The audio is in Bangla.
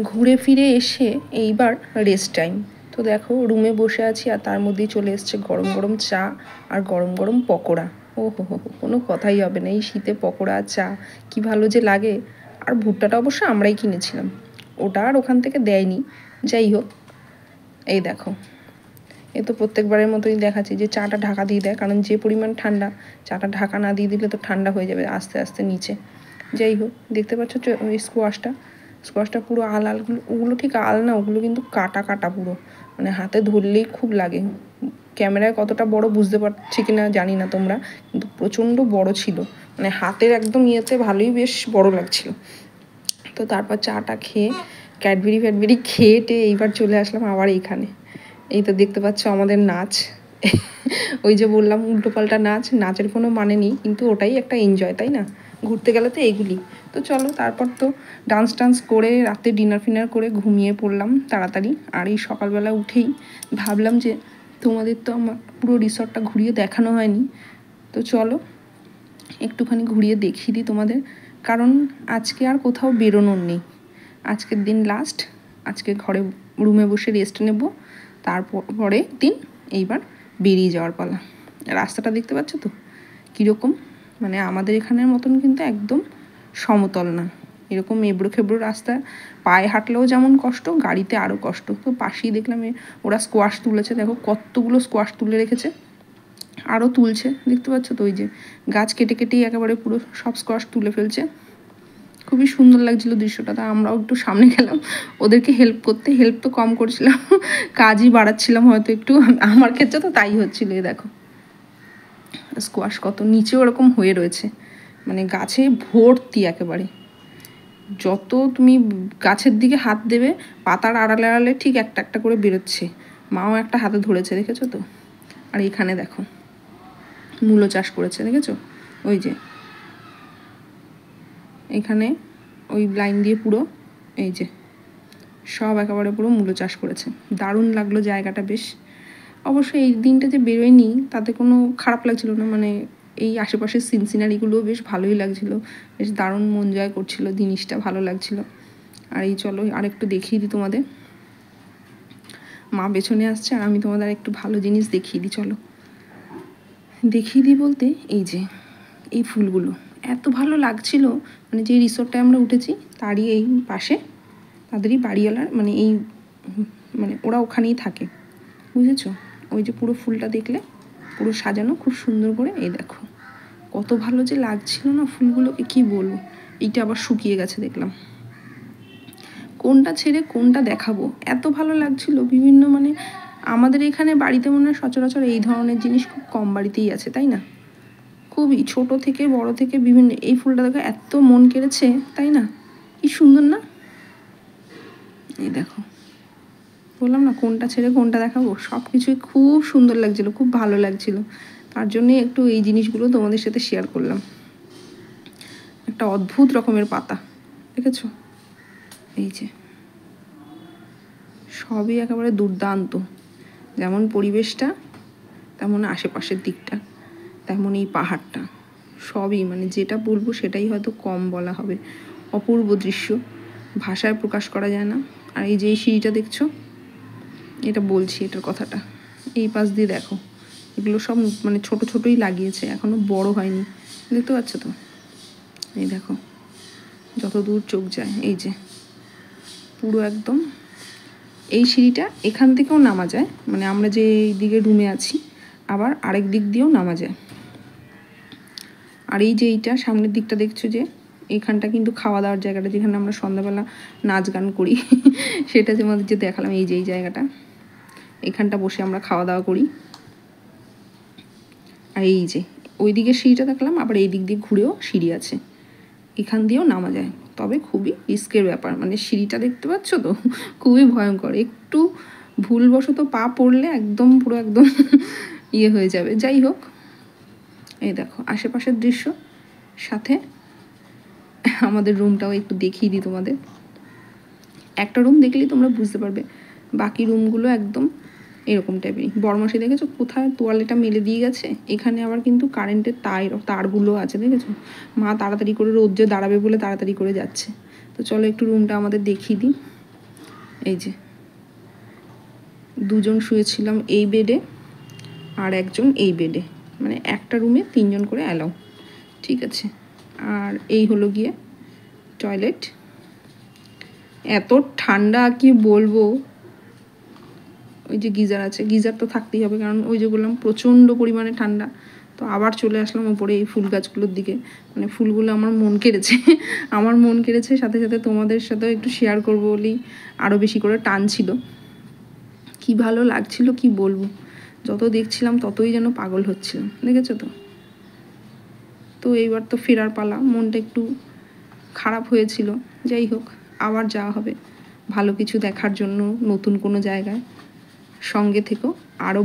ঘুরে ফিরে এসে এইবার রেস্ট টাইম। তো দেখো রুমে বসে আছি আর তার মধ্যেই চলে এসছে গরম গরম চা আর গরম গরম পকোড়া। ও হো হো, কোনো কথাই হবে না, এই শীতে পকোড়া আর চা কি ভালো যে লাগে। আর ভুট্টাটা অবশ্য আমরাই কিনেছিলাম, ওটা আর ওখান থেকে দেয়নি। যাই হোক, এই দেখো, এ তো প্রত্যেকবারের মতোই দেখাচ্ছি যে চাটা ঢাকা দিয়ে দেয়, কারণ যে পরিমাণ ঠান্ডা, চাটা ঢাকা না দিয়ে দিলে তো ঠান্ডা হয়ে যাবে আস্তে আস্তে নিচে। যাই হোক, দেখতে পাচ্ছ ওই স্কোয়াশটা পুরো আল আলগুলো, ওগুলো ঠিক আল না, ওগুলো কিন্তু কাটা কাটা পুরো, মানে হাতে ধরলেই খুব লাগে। ক্যামেরায় কতটা বড় বুঝতে পারছি কিনা জানি না তোমরা, কিন্তু প্রচণ্ড বড় ছিল, মানে হাতের একদম ইয়েতে ভালোই বেশ বড় লাগছিল। তো তারপর চাটা খেয়ে ক্যাডবেরি খেয়ে এইবার চলে আসলাম আবার এইখানে। এই তো দেখতে পাচ্ছ আমাদের নাচ, ওই যে বললাম উল্টোপাল্টা নাচ, নাচের কোনো মানে নেই, কিন্তু ওটাই একটা এনজয়, তাই না? ঘুরতে গেলে তো এইগুলি। তো চলো, তারপর তো ডান্স করে রাতে ডিনার করে ঘুমিয়ে পড়লাম তাড়াতাড়ি। আর এই সকালবেলা উঠেই ভাবলাম যে তোমাদের তো আমার পুরো রিসর্টটা ঘুরিয়ে দেখানো হয়নি, তো চলো একটুখানি ঘুরিয়ে দেখিয়ে দিই তোমাদের, কারণ আজকে আর কোথাও বেরোনোর নেই। আজকের দিন লাস্ট, আজকে রুমে বসে রেস্ট নেব, তারপরে দিন এইবার বেরিয়ে যাওয়ার পালা। রাস্তাটা দেখতে পাচ্ছ তো কীরকম, মানে আমাদের এখানের মতন কিন্তু একদম সমতল না, এরকম এবড়ো খেবড়ো রাস্তা, পায়ে হাঁটলেও যেমন কষ্ট, গাড়িতে আরও কষ্ট। তো পাশেই দেখলাম ওরা স্কোয়াশ তুলেছে, দেখো কতগুলো স্কোয়াশ তুলে রেখেছে, আরও তুলছে, দেখতে পাচ্ছ তো ওই যে গাছ কেটেই একেবারে পুরো সব স্কোয়াশ তুলে ফেলছে। খুবই সুন্দর লাগছিল দৃশ্যটা। তা আমরাও একটু সামনে গেলাম ওদেরকে হেল্প করতে, হেল্প তো কম করছিলাম, কাজই বাড়াচ্ছিলাম হয়তো একটু, আমার ক্ষেত্রে তো তাই হচ্ছিল। দেখো স্কোয়াশ কত নিচে ওরকম হয়ে রয়েছে, মানে গাছে ভর্তি একেবারে, যত তুমি গাছের দিকে হাত দেবে পাতার আড়ালে আড়ালে ঠিক একটা একটা করে বেরোচ্ছে। মাও একটা হাতে ধরেছে, দেখেছো তো। আর এখানে দেখো মূলো চাষ করেছে, দেখেছো ওই যে এখানে ওই লাইন দিয়ে পুরো, এই যে সব একেবারে পুরো মূলো চাষ করেছে। দারুণ লাগলো জায়গাটা বেশ। অবশ্যই এই দিনটা যে বেরোয়নি তাতে কোনো খারাপ লাগছিল না, মানে এই আশেপাশের সিনারিগুলোও বেশ ভালোই লাগছিল, বেশ দারুণ মন জয় করছিল, জিনিসটা ভালো লাগছিল। আর এই চলো আর একটু দেখিয়ে দিই তোমাদের, মা পেছনে আসছে আর আমি তোমাদের একটু ভালো জিনিস দেখিয়ে দিই, চলো দেখিয়ে দিই বলতে এই যে এই ফুলগুলো এত ভালো লাগছিল, মানে যে রিসোর্টটায় আমরা উঠেছি তারই এই পাশে তাদেরই বাড়িওয়ালার, মানে এই মানে ওরা ওখানেই থাকে, বুঝেছো। ওই যে পুরো ফুলটা দেখলে পুরো সাজানো খুব সুন্দর করে, এই দেখো কত ভালো যে লাগছিল না ফুলগুলোকে, কি বলবো। এইটা আবার শুকিয়ে গেছে দেখলাম, কোনটা ছেড়ে কোনটা দেখাবো, এত ভালো লাগছিল বিভিন্ন, মানে আমাদের এখানে বাড়িতে মনে হয় সচরাচর এই ধরনের জিনিস খুব কম বাড়িতেই আছে, তাই না? খুবই ছোট থেকে বড় থেকে বিভিন্ন, এই ফুলটা দেখো এত মন কেড়েছে, তাই না? কি সুন্দর না? এই দেখো, বললাম না কোনটা ছেড়ে কোনটা দেখাবো, সব কিছুই খুব সুন্দর লাগছিল, খুব ভালো লাগছিল। তার জন্যই একটু এই জিনিসগুলো তোমাদের সাথে শেয়ার করলাম। একটা অদ্ভুত রকমের পাতা, দেখেছো? এই যে সবই একেবারে দুর্দান্ত, যেমন পরিবেশটা তেমন আশেপাশের দিকটা, তেমন এই পাহাড়টা, সবই মানে যেটা বলবো সেটাই হয়তো কম বলা হবে। অপূর্ব দৃশ্য, ভাষায় প্রকাশ করা যায় না। আর এই যে এই সিঁড়িটা দেখছো, এটা বলছি এটার কথাটা, এই পাশ দিয়ে দেখো এগুলো সব মানে ছোটোই লাগিয়েছে, এখনও বড় হয়নি, দেখতে পাচ্ছ তো। এই দেখো যত দূর চোখ যায়, এই যে পুরো একদম এই সিঁড়িটা এখান থেকেও নামা যায়, মানে আমরা যে দিকে রুমে আছি আবার আরেক দিক দিয়েও নামা যায়। আর এই যে এইটা সামনের দিকটা দেখছো যে এইখানটা কিন্তু খাওয়া দাওয়ার জায়গাটা, যেখানে আমরা সন্ধ্যাবেলা নাচ গান করি সেটা যে আমাদের যে দেখালাম, এই যে এই জায়গাটা, এখানটা বসে আমরা খাওয়া দাওয়া করি। আর এই যে ওই দিকে সিঁড়িটা দেখলাম, আবার এই দিক দিয়ে ঘুরেও সিঁড়ি আছে, এখান দিয়েও নামা যায়, তবে খুবই রিস্কের ব্যাপার, মানে সিঁড়িটা দেখতে পাচ্ছ তো খুবই ভয়ঙ্কর, একটু ভুলবশত পা পড়লে একদম পুরো একদম ইয়ে হয়ে যাবে। যাই হোক, এই দেখো আশেপাশের দৃশ্য, সাথে আমাদের রুমটাও একটু দেখিয়ে দিই তোমাদের। একটা রুম দেখলেই তোমরা বুঝতে পারবে, বাকি রুমগুলো একদম এরকম টাইপেরই। বরমাসি দেখেছো কোথায় তোয়ালেটা মেলে দিয়ে গেছে, এখানে আবার কিন্তু কারেন্টের তারগুলো আছে, দেখেছো। মা তাড়াতাড়ি করে রোদ্রে দাঁড়াবে বলে তাড়াতাড়ি করে যাচ্ছে। তো চলো একটু রুমটা আমাদের দেখিয়ে দিই। এই যে দুজন শুয়েছিলাম এই বেডে আর একজন এই বেডে, মানে একটা রুমে 3 জন করে অ্যালাউ, ঠিক আছে। আর এই হলো গিয়ে টয়লেট। এত ঠান্ডা কি বলবো। ওই যে গিজার আছে, গিজার তো থাকতেই হবে, কারণ ওই যে বললাম প্রচণ্ড পরিমাণে ঠান্ডা। তো আবার চলে আসলাম ওপরে এই ফুল গাছগুলোর দিকে, মানে ফুলগুলো আমার মন কেড়েছে আমার মন কেড়েছে, সাথে সাথে তোমাদের সাথেও একটু শেয়ার করবো বলেই আরও বেশি করে টান ছিল। কি ভালো লাগছিল কি বলবো, যত দেখছিলাম ততই যেন পাগল হচ্ছিলাম, দেখেছো তো। তো এইবার তো ফেরার পালা, মনটা একটু খারাপ হয়েছিল, যাই হোক আবার যাওয়া হবে ভালো কিছু দেখার জন্য নতুন কোনো জায়গায়। সঙ্গে থেকো, আরও